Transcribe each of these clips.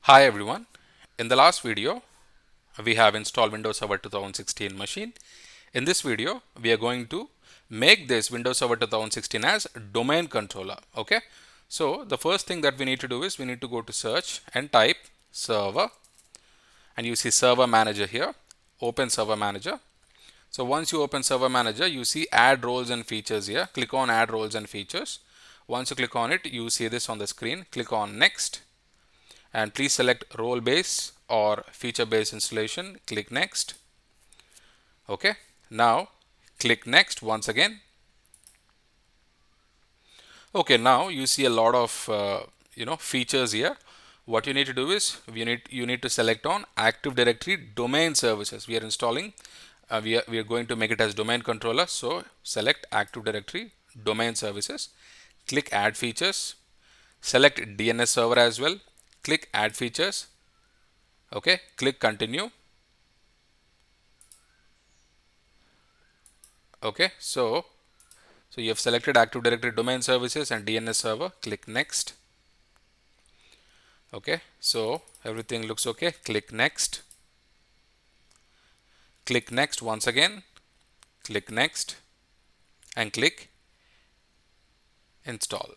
Hi everyone. In the last video, we have installed Windows Server 2016 machine. In this video, we are going to make this Windows Server 2016 as domain controller. Okay. So the first thing that we need to do is we need to go to search and type server, and you see server manager here. Open server manager. So once you open server manager, you see add roles and features here. Click on add roles and features. Once you click on it, you see this on the screen. Click on next. And please select role based or feature based installation. Click next. Okay, now click next once again. Okay, now you see a lot of features here. What you need to do is you need to select on Active Directory domain services. We are installing we are going to make it as domain controller. So select Active Directory domain services. Click add features. Select DNS server as well. Click add features. Okay, click continue. Okay, so you have selected Active Directory domain services and DNS server. Click next. Okay, so everything looks okay. Click next. Click next once again. Click next and click install.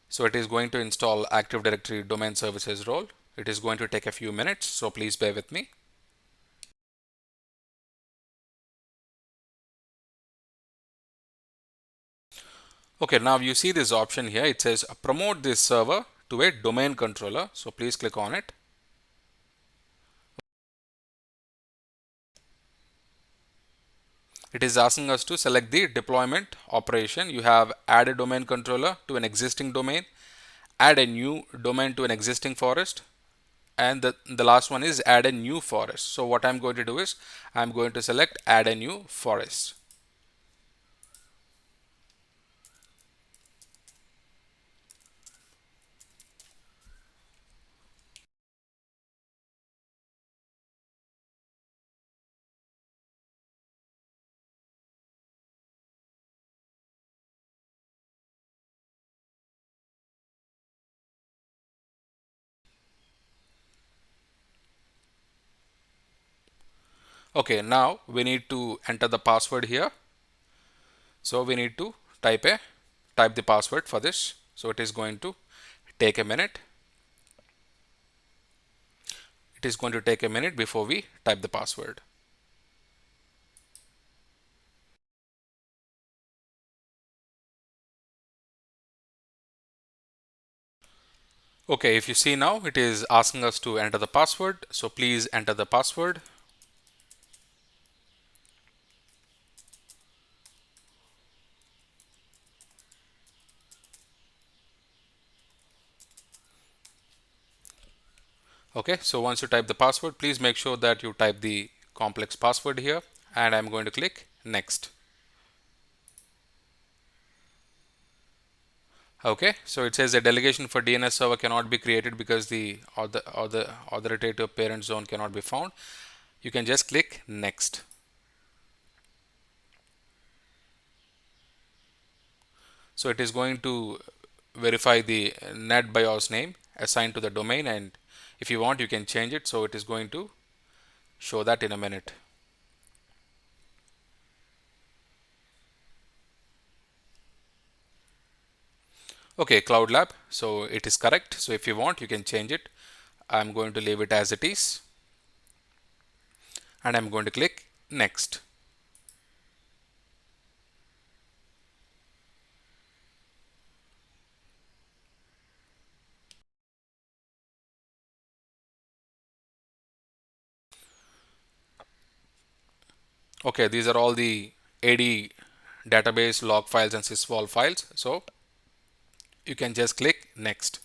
So it is going to install Active Directory domain services role. It is going to take a few minutes, so please bear with me. Okay, now you see this option here. It says promote this server to a domain controller. So please click on it. It is asking us to select the deployment operation. You have add a domain controller to an existing domain, add a new domain to an existing forest, and the last one is add a new forest. So what I'm going to do is I'm going to select add a new forest. Okay, now we need to enter the password here. So we need to type the password for this. So it is going to take a minute. It is going to take a minute before we type the password. Okay, if you see now, it is asking us to enter the password. So please enter the password. Okay, so once you type the password, please make sure that you type the complex password here, and I'm going to click next. Okay, so it says a delegation for DNS server cannot be created because the authoritative parent zone cannot be found. You can just click next. So it is going to verify the NetBIOS name assigned to the domain, and if you want, you can change it. So it is going to show that in a minute. Okay, Cloud Lab. So it is correct. So if you want, you can change it. I'm going to leave it as it is, and I'm going to click next. Okay, these are all the AD database log files and sysvol files. So you can just click next.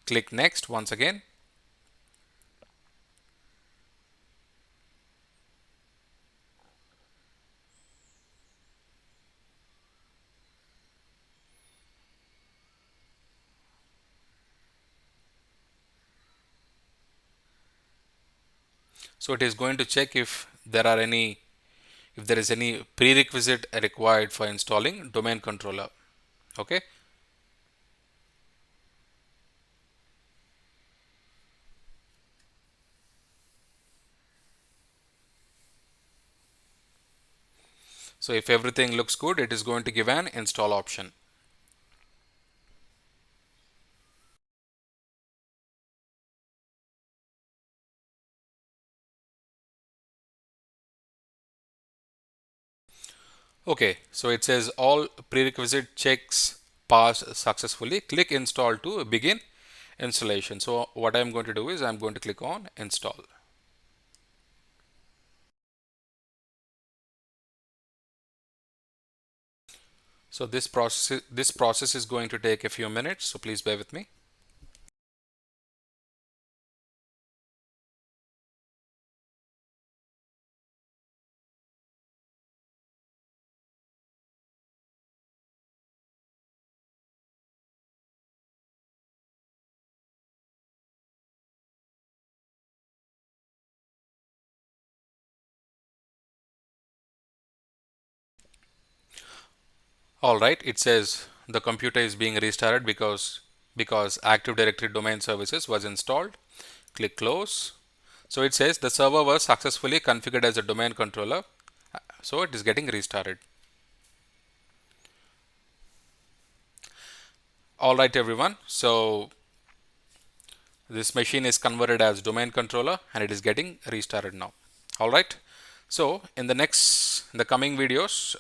Click next once again. So it is going to check if there is any prerequisite required for installing domain controller. Okay. So if everything looks good, it is going to give an install option. Okay, so it says all prerequisite checks passed successfully. Click install to begin installation. So what I'm going to do is I'm going to click on install. So this process is going to take a few minutes, so please bear with me. All right, it says the computer is being restarted because Active Directory Domain Services was installed. Click close. So it says the server was successfully configured as a domain controller. So it is getting restarted. All right, everyone. So this machine is converted as domain controller and it is getting restarted now. All right. So in the coming videos,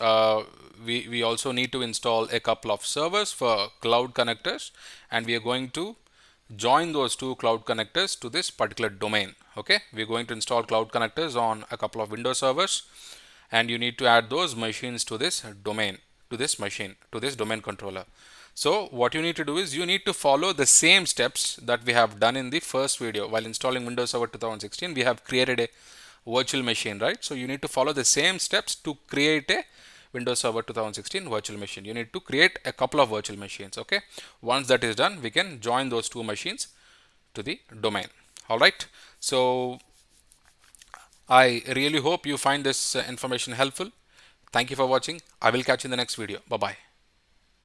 we also need to install a couple of servers for cloud connectors, and we are going to join those two cloud connectors to this particular domain. Okay, we're going to install cloud connectors on a couple of Windows servers, and you need to add those machines to this domain, to this machine, to this domain controller. So what you need to do is you need to follow the same steps that we have done in the first video. While installing Windows Server 2016, we have created a virtual machine, right? So you need to follow the same steps to create a Windows Server 2016 virtual machine. You need to create a couple of virtual machines. Okay, once that is done, we can join those two machines to the domain. All right, so I really hope you find this information helpful. Thank you for watching. I will catch you in the next video. Bye bye.